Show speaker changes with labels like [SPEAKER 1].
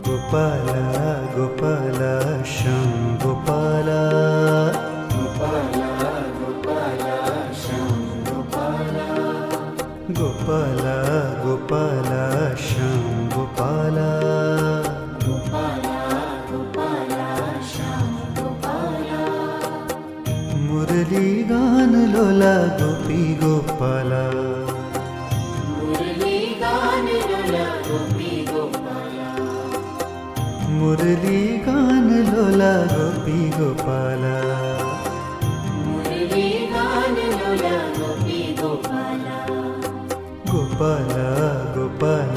[SPEAKER 1] गोपाल गोपाल श्याम गोपाल
[SPEAKER 2] गोपाल गोपाल श्याम गोपाल
[SPEAKER 1] गोपाल गोपाल श्याम गोपाल
[SPEAKER 2] गोपाल गोपाल श्याम गोपाल
[SPEAKER 1] मुरली गान लोला गोपी गोपाल
[SPEAKER 2] मुरली गान लोला गोपी गोपाल
[SPEAKER 1] मुरली गान लोला गोपी गोपाल
[SPEAKER 2] मुरली गान लोला गोपी गोपाल
[SPEAKER 1] गोपाल गोपाल